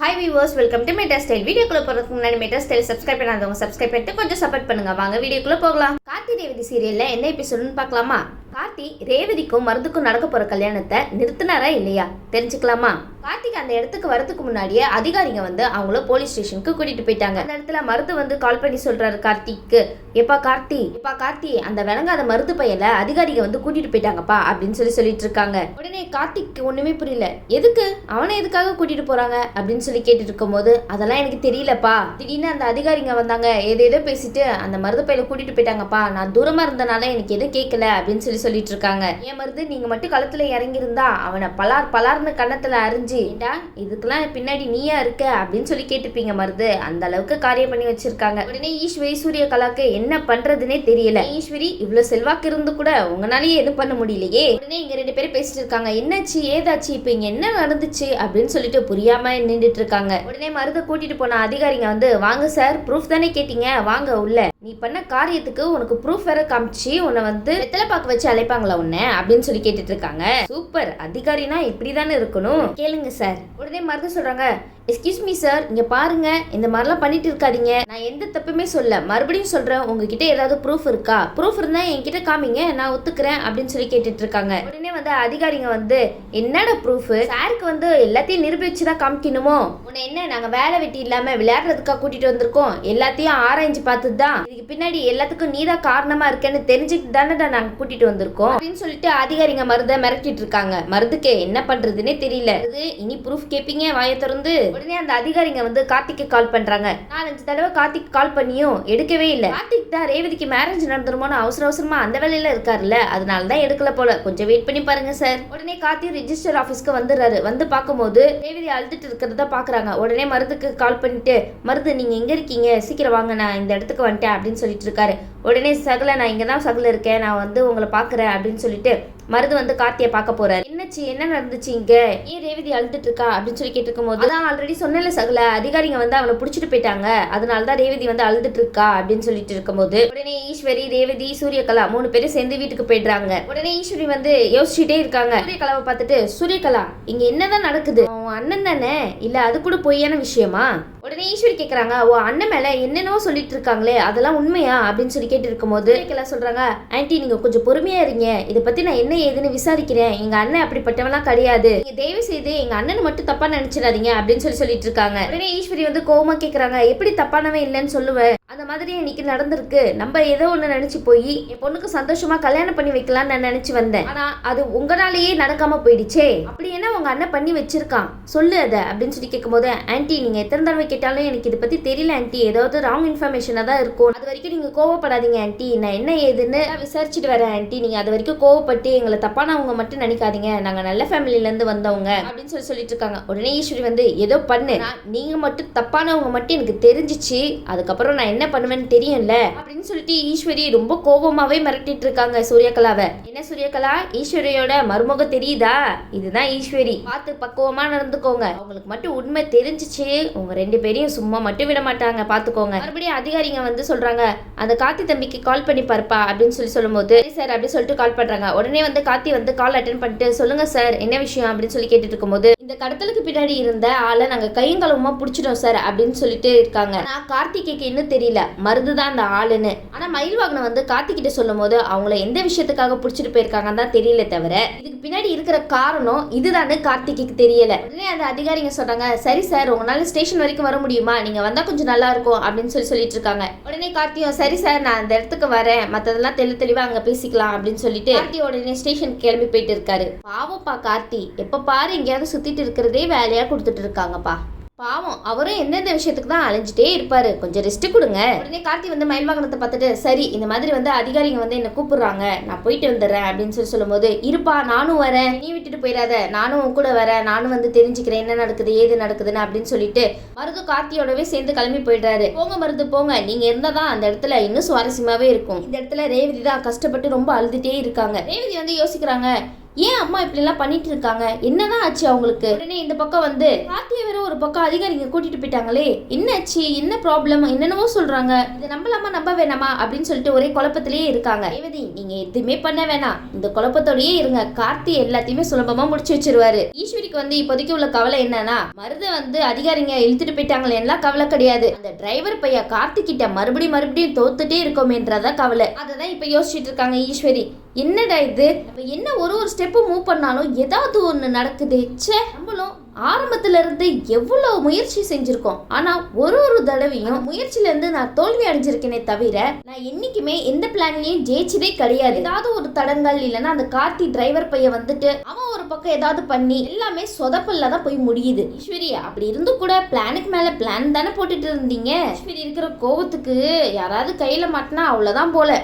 Hi viewers, welcome to meta style. வீடியோக்குள்ள போறதுக்கு முன்னாடி மெட்டா ஸ்டைல் சப்ஸ்கிரைப் பண்ணாதவங்க சப்ஸ்கிரைப் பண்ணிட்டு கொஞ்சம் சப்போர்ட் பண்ணுங்க. வாங்க வீடியோக்குள்ள போகலாம். கார்த்தி ரேவதி சீரியல்ல என்ன எபிசோடுன்னு பார்க்கலாமா? கார்த்தி ரேவதிக்கும் மருதுக்கும் நடக்க போற கல்யாணத்தை நிறுத்தினாரா இல்லையா தெரிஞ்சுக்கலாமா? கார்த்திக் அந்த இடத்துக்கு வரதுக்கு முன்னாடியே அதிகாரிங்க வந்து அவங்கள போலீஸ் ஸ்டேஷனுக்கு கூட்டிட்டு போயிட்டாங்க. அந்த இடத்துல மருது வந்து கால் பண்ணி சொல்றாரு கார்த்திக்கு, எப்பா கார்த்தி அந்த விளங்காத மருது பையல அதிகாரிங்க வந்து கூட்டிட்டு போயிட்டாங்கப்பா அப்படின்னு சொல்லிட்டு இருக்காங்க. உடனே கார்த்திக் ஒண்ணுமே புரியல. எதுக்கு அவனை எதுக்காக கூட்டிட்டு போறாங்க அப்படின்னு சொல்லி கேட்டுட்டு இருக்கும் போது, அதெல்லாம் எனக்கு தெரியலப்பா, திடீர்னு அந்த அதிகாரிங்க வந்தாங்க, ஏதேதோ பேசிட்டு அந்த மருது பையல கூட்டிட்டு போயிட்டாங்கப்பா, நான் தூரமா இருந்தனால எனக்கு எதுவும் கேட்கல அப்படின்னு சொல்லிட்டு இருக்காங்க. ஏன் மருது, நீங்க மட்டும் களத்துல இறங்கி இருந்தா அவனை பலார்னு கண்ணத்துல அறிஞ்சு இதுக்கெல்லாம் பின்னாடி நீயா இருக்க அப்படின்னு சொல்லி கேட்டுப்பீங்க மருது. அந்த அளவுக்கு காரியம் பண்ணி வச்சிருக்காங்க. உடனே ஈஸ்வரி சூரியகலாக்கு என்ன பண்றதுன்னே தெரியல. ஈஸ்வரி, இவ்வளவு செல்வாக்கு இருந்து கூட உங்களாலேயே எது பண்ண முடியலையே. உடனே இங்க ரெண்டு பேரும் பேசிட்டு இருக்காங்க. என்னாச்சு ஏதாச்சு, இப்ப இங்க என்ன நடந்துச்சு அப்படின்னு சொல்லிட்டு புரியாம நின்றுட்டு இருக்காங்க. உடனே மருத கூட்டிட்டு போன அதிகாரிங்க வந்து, வாங்க சார், ப்ரூஃப் தானே கேட்டீங்க, வாங்க உள்ள. நீ பண்ண காரியத்துக்கு உனக்கு ப்ரூஃப் வேற காமிச்சு உன்னை வந்து வெத்தலை பாக்க வச்சு அழைப்பாங்களா உன்னை அப்படின்னு சொல்லி கேட்டுட்டு இருக்காங்க. சூப்பர், அதிகாரினா இப்படிதானே இருக்கணும், கேளுங்க சார். உடனே மருது சொல்றாங்க, எக்ஸ்கியூஸ் மீ சார், இங்க பாருங்க, இந்த மாதிரிலாம் பண்ணிட்டு இருக்காதீங்க, நான் எந்த தப்புமே சொல்ல, மறுபடியும் சொல்றேன், உங்ககிட்ட ஏதாவது ப்ரூஃப் இருக்கா, ப்ரூஃப் இருந்தா என்கிட்ட காமிங்க, நான் ஒத்துக்கிறேன் அப்படின்னு சொல்லி கேட்டுட்டு இருக்காங்க. உடனே வந்து அதிகாரிங்க வந்து, என்னடா ப்ரூஃப், சாருக்கு வந்து எல்லாத்தையும் நிரூபிச்சுதான் காமிக்கணுமோ, உன்னை என்ன நாங்க வேலை வெட்டி இல்லாம விளையாடுறதுக்காக கூட்டிட்டு வந்திருக்கோம், எல்லாத்தையும் ஆராய்ஞ்சு பார்த்துதான் இதுக்கு பின்னாடி எல்லாத்துக்கும் நீதான் காரணமா இருக்கேன்னு தெரிஞ்சுட்டு தானடா நாங்க கூட்டிட்டு வந்திருக்கோம் அப்படின்னு சொல்லிட்டு அதிகாரிங்க மருத மிரட்டிட்டு இருக்காங்க. மருதுக்கு என்ன பண்றதுன்னே தெரியல. இனி ப்ரூஃப் கேப்பீங்க வாயை திறந்து. உடனே அந்த அதிகாரிங்க வந்து கார்த்திக்கு கால் பண்றாங்க. 4-5 தடவை கார்த்திக் கால் பண்ணியும் எடுக்கவே இல்லை. கார்த்திக் தான் ரேவதிக்கு மேரேஜ் நடந்துருமோன்னு அவசரமா அந்த வேலையில இருக்காருல்ல, அதனாலதான் எடுக்கல போல, கொஞ்சம் வெயிட் பண்ணி பாருங்க சார். உடனே கார்த்திக் ரிஜிஸ்டர் ஆபீஸ்க்கு வந்துடுறாரு. வந்து பார்க்கும்போது ரேவதி அழுதுட்டு இருக்கிறத பாக்குறாங்க. உடனே மருதுக்கு கால் பண்ணிட்டு, மருது நீங்க எங்க இருக்கீங்க, சீக்கிரம் வாங்க, நான் இந்த இடத்துக்கு வந்துட்டேன் அப்படின்னு சொல்லிட்டு இருக்காரு. உடனே சகல, நான் இங்கதான் சகல இருக்கேன், நான் வந்து உங்களை பாக்குறேன் அப்படின்னு சொல்லிட்டு மருது வந்து கார்த்தியை பார்க்க போறாரு. என்னாச்சு, என்ன நடந்துச்சு இங்க, ஏன் ரேவதி அழுதுட்டு இருக்கா அப்படின்னு சொல்லி கேட்டுருக்கும் போது, அதான் ஆல்ரெடி சொன்னல சகல, அதிகாரிங்க வந்து அவளை புடிச்சிட்டு போயிட்டாங்க, அதனாலதான் ரேவதி வந்து அழுதுட்டு இருக்கா அப்படின்னு சொல்லிட்டு இருக்கும் போது, உடனே ஈஸ்வரி, ரேவதி, சூரியகலா 3 பேரும் சேர்ந்து வீட்டுக்கு போயிடுறாங்க. உடனே ஈஸ்வரி வந்து யோசிச்சுட்டே இருக்காங்க. சூரியகலாவை பார்த்துட்டு, சூரியகலா இங்க என்னதான் நடக்குது, உன் அண்ணன் தானே, இல்ல அது கூட பொய்யான விஷயமா? உடனே ஈஸ்வரி கேக்குறாங்க, ஓ அண்ணன் மேல என்னென்னவோ சொல்லிட்டு இருக்காங்களே, அதெல்லாம் உண்மையா அப்படின்னு சொல்லி கேட்டு இருக்கும் போது சொல்றாங்க, ஆன்ட்டி நீங்க கொஞ்சம் பொறுமையா இருங்க, இதை பத்தி நான் என்ன ஏதுன்னு விசாரிக்கிறேன், எங்க அண்ணன் அப்படிப்பட்டவெல்லாம் கிடையாது, நீங்க தயவு செய்து எங்க அண்ணன் மட்டும் தப்பா நினைச்சிடாதீங்க அப்படின்னு சொல்லிட்டு இருக்காங்க. உடனே ஈஸ்வரி வந்து கோவமா கேக்குறாங்க, எப்படி தப்பானவன் இல்லைன்னு சொல்லுவேன், அந்த மாதிரி இன்னைக்கு நடந்திருக்கு, நம்ம ஏதோ ஒண்ணு நினைச்சு போய் என் பொண்ணுக்கு சந்தோஷமா கல்யாணம் பண்ணி வைக்கலாம்னு நான் நினைச்சு வந்தேன், ஆனா அது உங்களாலேயே நடக்காம போயிடுச்சே, அப்படி என்ன உங்க அண்ணன் பண்ணி வச்சிருக்கான் சொல்லு அத அப்படின்னு சொல்லி கேட்கும் போது, ஆன்ட்டி நீங்க எத்தனை தடவை கேட்டாலும் எனக்கு இதை பத்தி தெரியல ஆன்ட்டி, ஏதாவது ராங் இன்ஃபர்மேஷனா தான் இருக்கும், அது வரைக்கும் நீங்க கோவப்படாதீங்க ஆன்ட்டி, நான் என்ன ஏதுன்னு விசாரிச்சுட்டு வரேன் ஆன்ட்டி, நீங்க அது வரைக்கும் கோவப்பட்டு எங்களை தப்பானவங்க மட்டும் நினைக்காதீங்க, நாங்க நல்ல ஃபேமிலில இருந்து வந்தவங்க அப்படின்னு சொல்லிட்டு இருக்காங்க. உடனே ஈஸ்வரி வந்து, ஏதோ பண்ணு, நீங்க மட்டும் தப்பானவங்க மட்டும் எனக்கு தெரிஞ்சிச்சு, அதுக்கப்புறம் நான் என்ன பண்ணுவேன்னு தெரியும்ல அப்படின்னு சொல்லிட்டு ஈஸ்வரி ரொம்ப கோபமாவே மிரட்டிட்டு இருக்காங்க சூரியகலாவை. என்ன சூரியகலா, ஈஸ்வரியோட மருமகம் தெரியுதா, இதுதான் ஈஸ்வரி, பார்த்து பக்குவமா நடந்துக்கோங்க, அவங்களுக்கு மட்டும் உண்மை தெரிஞ்சிச்சு உங்க 2 பேரையும் சும்மா மட்டும் விட மாட்டாங்க, பாத்துக்கோங்க. மறுபடியும் அதிகாரிங்க வந்து சொல்றாங்க, அந்த கார்த்தி தம்பிக்கு கால் பண்ணி பாருப்பா அப்படின்னு சொல்லும் போது, சார் அப்படின்னு சொல்லிட்டு கால் பண்றாங்க. உடனே வந்து கார்த்தி வந்து கால் அட்டென்ட் பண்ணிட்டு, சொல்லுங்க சார் என்ன விஷயம் அப்படின்னு சொல்லி கேட்டுட்டு இருக்கும் போது, இந்த கடத்தலுக்கு பின்னாடி இருந்த ஆளை நாங்க கையங்களவுமா புடிச்சிட்டோம் சார் அப்படின்னு சொல்லிட்டு இருக்காங்க. நான் கார்த்திகைக்கு இன்னும் தெரியல மருதுதான் அந்த ஆளுன்னு, ஆனா மயில்வாகனம் வந்து கார்த்திகிட்ட சொல்லும் போது அவங்கள எந்த விஷயத்துக்காக புடிச்சிட்டு போயிருக்காங்கன்னு தான் தெரியல தவிர இதுக்கு பின்னாடி இருக்கிற காரணம் இதுதான்னு கார்த்திகைக்கு தெரியல. உடனே அந்த அதிகாரிங்க சொல்றாங்க, சரி சார் உங்களால ஸ்டேஷன் வரைக்கும் வர முடியுமா, நீங்க வந்தா கொஞ்சம் நல்லா இருக்கும் அப்படின்னு சொல்லிட்டு இருக்காங்க. உடனே கார்த்தியும், சரி சார் நான் அந்த இடத்துக்கு வரேன், மத்ததெல்லாம் தெளிவா அங்க பேசிக்கலாம் அப்படின்னு சொல்லிட்டு கார்த்தி உடனே ஸ்டேஷன் கிளம்பி போயிட்டு இருக்காரு. பாவப்பா கார்த்தி, எப்ப பாரு எங்கேயாவது சுத்திட்டு இருக்கிறதே வேலையா கொடுத்துட்டு இருக்காங்கப்பா, பாவம் அவரும் எந்தெந்த விஷயத்துக்கு தான் அலைஞ்சிட்டே இருப்பாரு, கொஞ்சம் ரெஸ்ட் கொடுங்க. உடனே கார்த்தி வந்து மயில்வாகனத்தை பார்த்துட்டு, சரி இந்த மாதிரி வந்து அதிகாரிங்க வந்து என்ன கூப்பிடுறாங்க, நான் போயிட்டு வந்துடுறேன் அப்படின்னு சொல்லும் போது, இருப்பா நானும் வரேன், நீ விட்டுட்டு போயிடாத, நானும் உன் கூட வரேன், நானும் வந்து தெரிஞ்சுக்கிறேன் என்ன நடக்குது ஏது நடக்குதுன்னு அப்படின்னு சொல்லிட்டு மருது கார்த்தியோடவே சேர்ந்து கிளம்பி போயிடுறாரு. போங்க மருது போங்க, நீங்க இருந்தாதான் அந்த இடத்துல இன்னும் சுவாரஸ்யமாவே இருக்கும், இந்த இடத்துல ரேவதி தான் கஷ்டப்பட்டு ரொம்ப அழுதுட்டே இருக்காங்க. ரேவதி வந்து யோசிக்கிறாங்க, ஏன் அம்மா இப்படி எல்லாம் பண்ணிட்டு இருக்காங்க, என்னதான் ஆச்சு அவங்களுக்கு? உடனே இந்த பக்கம் வந்து கார்த்தியை வேற ஒரு பக்கம் அதிகாரிங்க கூட்டிட்டு போயிட்டாங்களே, என்னாச்சு, என்ன ப்ராப்ளம், என்னென்னவோ சொல்றாங்க, இதை நம்பலாமா நம்ப வேணாமா அப்படின்னு சொல்லிட்டு ஒரே குழப்பத்திலேயே இருக்காங்க. ரேவதி நீங்க எதுவுமே பண்ண வேணாம், இந்த குழப்பத்தோடயே இருங்க, கார்த்தி எல்லாத்தையுமே சுலபமா முடிச்சு வச்சிருவாரு. ஈஸ்வரிக்கு வந்து இப்போதைக்கு உள்ள கவலை என்னன்னா, மருத வந்து அதிகாரிங்க இழுத்துட்டு போயிட்டாங்களே எல்லாம் கவலை கிடையாது, அந்த டிரைவர் பையன் கார்த்திக் கிட்ட மறுபடியும் தோத்துட்டே இருக்கோமேன்றதான் கவலை. அததான் இப்ப யோசிச்சுட்டு இருக்காங்க ஈஸ்வரி. என்னடா இது, என்ன ஒரு ஸ்டெப்பு மூவ் பண்ணாலும் ஏதாவது ஒண்ணு நடக்குது. நம்மளும் ஆரம்பத்துல இருந்து எவ்வளவு முயற்சி செஞ்சிருக்கோம், ஆனா ஒரு தடவையும் முயற்சியில இருந்து நான் தோல்வி அடைஞ்சிருக்கேனே தவிர நான் என்னைக்குமே எந்த பிளான்லயும் ஜெயிச்சதே கிடையாது. ஏதாவது ஒரு தடங்கள் இல்லைன்னா அந்த கார்த்தி டிரைவர் பையன் வந்துட்டு அவன் ஒரு பக்கம் ஏதாவது பண்ணி எல்லாமே சொதப்பல்ல தான் போய் முடியுது. ஈஸ்வரி அப்படி இருந்து கூட பிளானுக்கு மேல பிளான் தானே போட்டுட்டு இருந்தீங்க. ஈஸ்வரி இருக்கிற கோவத்துக்கு யாராவது கையில மாட்டினா அவ்வளவுதான் போல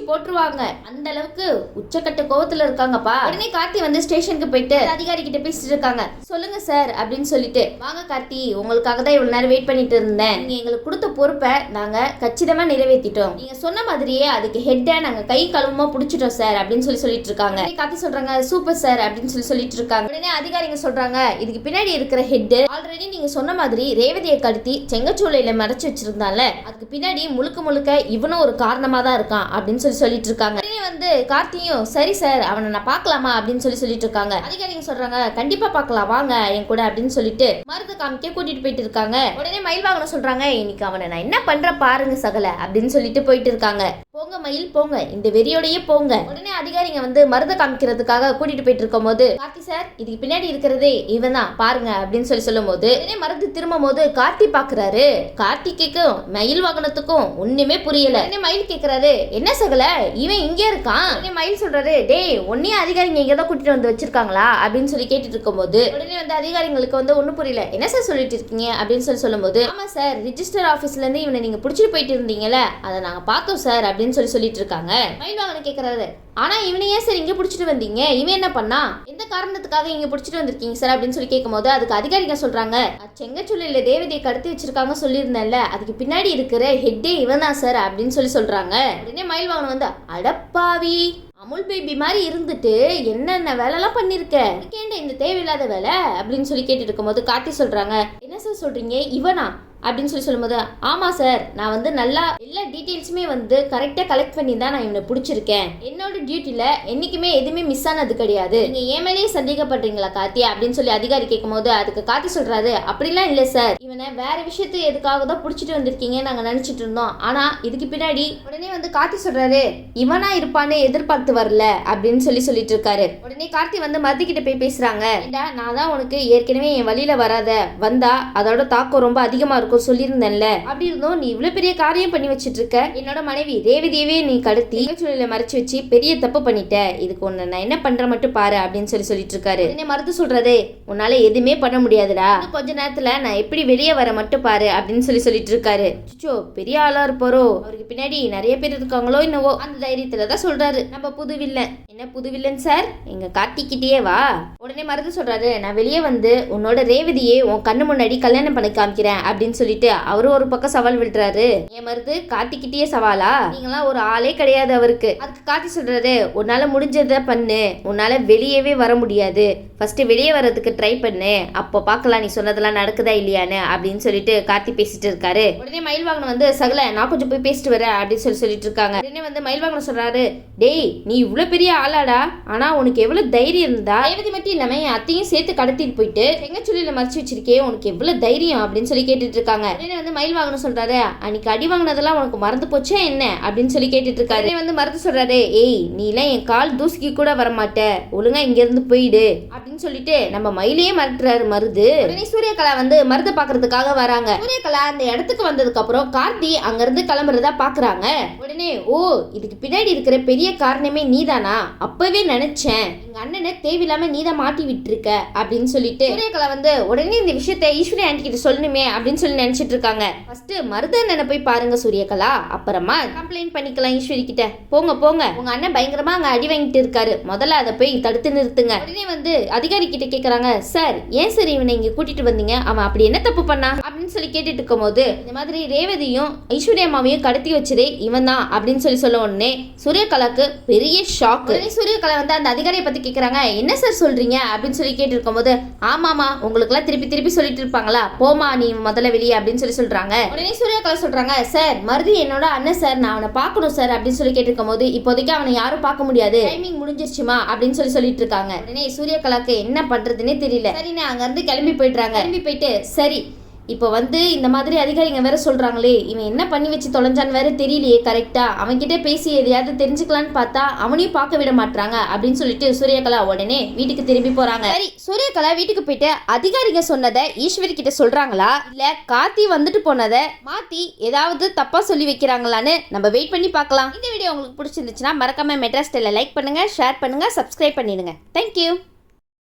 போட்டுருவாங்க, அந்த அளவுக்கு உச்சக்கட்ட கோவத்துல இருக்காங்கப்பா. உடனே கார்த்தி வந்து ஸ்டேஷனுக்கு போயிட்டு அதிகாரி கிட்ட பேசிட்டு இருக்காங்க. சொல்லுங்க சார் அப்படின்னு சொல்லிட்டு, வாங்க கார்த்தி, உங்களுக்காக தான் இவ்வளவு நேரம் வெயிட் பண்ணிட்டு இருந்தேன், நீங்க எங்களுக்கு கொடுத்த பொறுப்பை நாங்க கச்சிதமா நிறைவேற்றிட்டோம், நீங்க சொன்ன மாதிரியே அதுக்கு ஹெட்டை நாங்க கை கழுவமா புடிச்சிட்டோம் சார் அப்படின்னு சொல்லிட்டு இருக்காங்க. கார்த்தி சொல்றாங்க சூப்பர் சார் அப்படின்னு சொல்லிட்டு இருக்காங்க. உடனே அதிகாரிங்க சொல்றாங்க, இதுக்கு பின்னாடி இருக்கிற ஹெட் ஆல்ரெடி நீங்க சொன்ன மாதிரி ரேவதியை கடத்தி செங்கச்சூளையில மறைச்சு வச்சிருந்தால, அதுக்கு பின்னாடி முழுக்க இவனும் ஒரு காரணமா தான் இருக்கான் அப்படின்னு சொல்லிட்டு இருக்காங்க. வந்து கார்த்தியும் சரி சார் அவனை நான் பார்க்கலாமா அப்படின்னு சொல்லிட்டு இருக்காங்க. அதிகாரிங்க சொல்றாங்க கண்டிப்பா பார்க்கலாம், வாங்க என் கூட அப்படின்னு சொல்லிட்டு மருத காமிக்க கூட்டிட்டு போயிட்டு இருக்காங்க. உடனே மயில் வாகனம் சொல்றாங்க, இன்னைக்கு அவனை நான் என்ன பண்ற பாருங்க சகல அப்படின்னு சொல்லிட்டு போயிட்டு இருக்காங்க. போங்க மயில் போங்க, இந்த வெறியோடயே போங்க. உடனே அதிகாரிங்க வந்து மருத காமிக்கிறதுக்காக கூட்டிட்டு போயிட்டு இருக்கும் போது, கார்த்தி சார் இதுக்கு பின்னாடி இருக்கிறதே இவன் தான் பாருங்க அப்படின்னு சொல்லும் போது உடனே மருது திரும்பும் போது கார்த்தி பாக்குறாரு. கார்த்திக்கும் மயில் வாகனத்துக்கும் ஒண்ணுமே புரியல. மயில் கேக்குறாரு என்ன சகல இவன் இங்கே இருக்கான். உடனே மயில் சொல்றாரு, டேய் உன்னையே அதிகாரிங்க இங்கதான் கூட்டிட்டு வந்து வச்சிருக்காங்களா அப்படின்னு சொல்லி கேட்டுட்டு இருக்கும் போது உடனே வந்து அதிகாரிங்களுக்கு வந்து ஒன்னும் புரியல, என்ன சார் சொல்லிட்டு இருக்கீங்க அப்படின்னு சொல்லும் போது, ஆமா சார் ரிஜிஸ்டர் ஆபீஸ்ல இருந்து இவனை நீங்க புடிச்சிட்டு போயிட்டு இருந்தீங்கல்ல, அதை நாங்க பார்த்தோம் சார் அப்படின்னு சொல்லிட்டு இருக்காங்க. மயில் வாகனம் கேக்குறாரு, ஆனா இவனை ஏன் சார் இங்க புடிச்சிட்டு வந்தீங்க, இவன் என்ன பண்ணா, எந்த காரணத்துக்காக இங்க புடிச்சிட்டு வந்திருக்கீங்க சார் அப்படின்னு சொல்லி கேட்கும் போது அதுக்கு அதிகாரிங்க சொல்றாங்க, செங்கச்சூளையில தேவதையை கடத்தி வச்சிருக்காங்க சொல்லியிருந்தேன்ல, அதுக்கு பின்னாடி இருக்கிற ஹெட்டே இவன் தான் சார் அப்படின்னு சொல்றாங்க. உடனே மயில் வாகனம் வந்து, அடப்பாவி அமுல் பேபி மாதிரி இருந்துட்டு என்னென்ன வேலைலாம் பண்ணிருக்க, இந்த தேவையில்லாத வேலை அப்படின்னு சொல்லி கேட்டுட்டு இருக்கும் போது கார்த்தி சொல்றாங்க, என்ன சார் சொல்றீங்க இவனா அப்படின்னு சொல்லும்போது, ஆமா சார் நான் வந்து நல்லா எல்லா டீட்டெயில்ஸுமே வந்து கரெக்டா கலெக்ட் பண்ணி தான் நான் இவனை பிடிச்சிருக்கேன், என்னோட டியூட்டில என்னைக்குமே எதுவுமே மிஸ் ஆனது கிடையாது, நீங்க ஏன் மேலேயே சந்தேகப்படுறீங்களா கார்த்தி அப்படின்னு சொல்லி அதிகாரி கேட்கும் போது அதுக்கு கார்த்தி சொல்றாரு, அப்படிலாம் இல்ல சார், இவனை வேற விஷயத்துக்கு எதுக்காக தான் பிடிச்சிட்டு வந்திருக்கீங்க நாங்க நினைச்சிட்டு இருந்தோம், ஆனா இதுக்கு பின்னாடி. உடனே வந்து கார்த்தி சொல்றாரு, இவனா இருப்பான்னு எதிர்பார்த்து வரல அப்படின்னு சொல்லிட்டு இருக்காரு. உடனே கார்த்தி வந்து மருதி கிட்ட போய் பேசுறாங்க, நான் தான் உனக்கு ஏற்கனவே என் வழியில வராத வந்தா அதோட தாக்கம் ரொம்ப அதிகமா இருக்கும் சொல்லியிருந்தேன்ல, அப்படி இருந்தோம் நீ இவ்வளவு பெரிய காரியம் பண்ணி வச்சிட்டு இருக்க, என்னோட மனைவி ரேவதியவே நீ கடத்தி சூழல மறைச்சு வச்சு பெரிய தப்பு பண்ணிட்ட, இதுக்கு ஒண்ணு நான் என்ன பண்ற மட்டும் பாரு அப்படின்னு சொல்லிட்டு இருக்காரு. என்ன மருது சொல்றாரு, உன்னால எதுவுமே பண்ண முடியாதுடா, கொஞ்ச நேரத்துல நான் எப்படி வெளியே வர மட்டும் பாரு அப்படின்னு சொல்லிட்டு இருக்காரு. சுச்சோ பெரிய ஆளா இருப்பாரோ, அவருக்கு பின்னாடி நிறைய பேர் இருக்காங்களோ என்னவோ அந்த தைரியத்துலதான் சொல்றாரு. நம்ம புது வில்லன், என்ன புது வில்லன் சார், எங்க கார்த்திக்கிட்டே வா. உடனே மருது சொல்றாரு, நான் வெளியே வந்து உன்னோட ரேவதியே உன் கண்ணு முன்னாடி கல்யாணம் பண்ணி காமிக்கிறேன் அப்படின்னு சொல்லிட்டு அவரு ஒரு பக்கம் சவால் விடுறாரு. என் மருது கார்த்திக்கிட்டே சவாலா, நீங்களாம் ஒரு ஆளே கிடையாது அவருக்கு. அதுக்கு கார்த்தி சொல்றாரு, உன்னால முடிஞ்சதை பண்ணு, உன்னால வெளியவே வர முடியாது, ஃபர்ஸ்ட் வெளியே வர்றதுக்கு ட்ரை பண்ணு, அப்போ பார்க்கலாம் நீ சொன்னதெல்லாம் நடக்குதா இல்லையான்னு அப்படின்னு சொல்லிட்டு கார்த்தி பேசிட்டு இருக்காரு. உடனே மயில் வாகனம் வந்து சகல நான் கொஞ்சம் போய் பேசிட்டு வரேன் அப்படின்னு சொல்லிட்டு இருக்காங்க. உடனே வந்து மயில் வாகனம் சொல்றாரு, டேய் நீ இவ்வளவு பெரிய ஆளாடா, ஆனா உனக்கு எவ்வளவு தைரியம் இருந்தா ரேவதி மட்டும் இல்லாம என் அத்தையும் சேர்த்து கடத்திட்டு போயிட்டு செங்கச்சூளையில மறைச்சு வச்சிருக்கே, உனக்கு எவ்வளவு தைரியம் அப்படின்னு சொல்லி கேட்டுட்டு இருக்காங்க. உடனே வந்து மயில் வாகனம் சொல்றாரு, அன்னைக்கு அடி வாங்கினதெல்லாம் உனக்கு மறந்து போச்சே என்ன அப்படின்னு சொல்லி கேட்டுட்டு இருக்காரு. வந்து மறந்து சொல்றாரு, ஏய் நீ எல்லாம் என் கால் தூசிக்கு கூட வரமாட்ட, ஒழுங்கா இங்க இருந்து போயிடு அப்படின்னு சொல்லிட்டு நம்ம மயிலையே மறட்டுறாரு மருது. உடனே சூரியகலா வந்து மருத பாக்குறதுக்காக வராங்க. சூரியகலா அந்த இடத்துக்கு வந்ததுக்கு அப்புறம் கார்த்தி அங்க இருந்து கிளம்புறதா பாக்குறாங்க. உடனே ஓ இதுக்கு பின்னாடி இருக்கிற பெரிய காரணமே நீதானா, அப்பவே நினைச்சேன் எங்க அண்ணனை தேவையில்லாம நீதான் மாட்டி விட்டுருக்க அப்படின்னு சொல்லிட்டு சூரியகலா வந்து உடனே இந்த விஷயத்த ஈஸ்வரி ஆண்டி கிட்ட சொல்லணுமே அப்படின்னு சொல்லி நினைச்சிட்டு இருக்காங்க. ஃபர்ஸ்ட் மருதண்ணனை போய் பாருங்க சூரியகலா, அப்புறமா கம்ப்ளைண்ட் பண்ணிக்கலாம் ஈஸ்வரி கிட்ட. போங்க போங்க, உங்க அண்ணன் பயங்கரமா அங்க அடி வாங்கிட்டு இருக்காரு, முதல்ல அதை போய் தடுத்து நிறுத்துங்க. உடனே வந்து அதிகாரி கிட்ட கேக்குறாங்க, சார் ஏன் சார் இவனை இங்க கூட்டிட்டு வந்தீங்க, அவன் அப்படி என்ன தப்பு பண்ணா அப்படின்னு அப்படின்னு சொல்லி கேட்டுட்டு இருக்கும்போது இந்த மாதிரி ரேவதியும் ஐஸ்வர்யா அம்மாவையும் கடத்தி வச்சதே இவன் தான் அப்படின்னு சொல்லி சொல்ல உடனே சூரியகலாக்கு பெரிய ஷாக். சூரியகலா வந்து அந்த அதிகாரியை பத்தி கேட்கறாங்க. என்ன சார் சொல்றீங்க அப்படின்னு சொல்லி கேட்டு இருக்கும்போது ஆமாமா உங்களுக்கு எல்லாம் திருப்பி திருப்பி சொல்லிட்டு இருப்பாங்களா, போமா நீ முதல்ல வெளியே அப்படின்னு சொல்லி சொல்றாங்க. உடனே சூரியகலா சொல்றாங்க சார் மருதி என்னோட அண்ணன் சார், நான் அவனை பார்க்கணும் சார் அப்படின்னு சொல்லி கேட்டிருக்கும் போது இப்போதைக்கு அவனை யாரும் பார்க்க முடியாது, டைமிங் முடிஞ்சிருச்சுமா அப்படின்னு சொல்லிட்டு இருக்காங்க. உடனே சூரியகலாக்கு என்ன பண்றதுன்னே தெரியல. சரி நான் அங்க இருந்து கிளம்பி போயிடுறாங்க. கிளம்பி போயிட்டு சரி இப்போ வந்து இந்த மாதிரி அதிகாரிங்க வேற சொல்றாங்களே, இவன் என்ன பண்ணி வச்சு தொலைஞ்சான்னு வேற தெரியலையே, கரெக்டா அவன்கிட்ட பேசி எதையாவது தெரிஞ்சுக்கலான்னு பார்த்தா அவனையும் பார்க்க விட மாட்டாங்க அப்படின்னு சொல்லிட்டு சூரியகலா உடனே வீட்டுக்கு திரும்பி போறாங்க. சரி சூரியகலா வீட்டுக்கு போயிட்டு அதிகாரிங்க சொன்னதை ஈஸ்வரி கிட்ட சொல்றாங்களா இல்ல கார்த்தி வந்துட்டு போனதை மாத்தி ஏதாவது தப்பா சொல்லி வைக்கிறாங்களான்னு நம்ம வெயிட் பண்ணி பார்க்கலாம். இந்த வீடியோ உங்களுக்கு பிடிச்சிருந்துச்சுன்னா மறக்காம மெட்ராஸ் ஸ்டைலை லைக் பண்ணுங்க, ஷேர் பண்ணுங்க, சப்ஸ்கிரைப் பண்ணிடுங்க. தேங்க்யூ.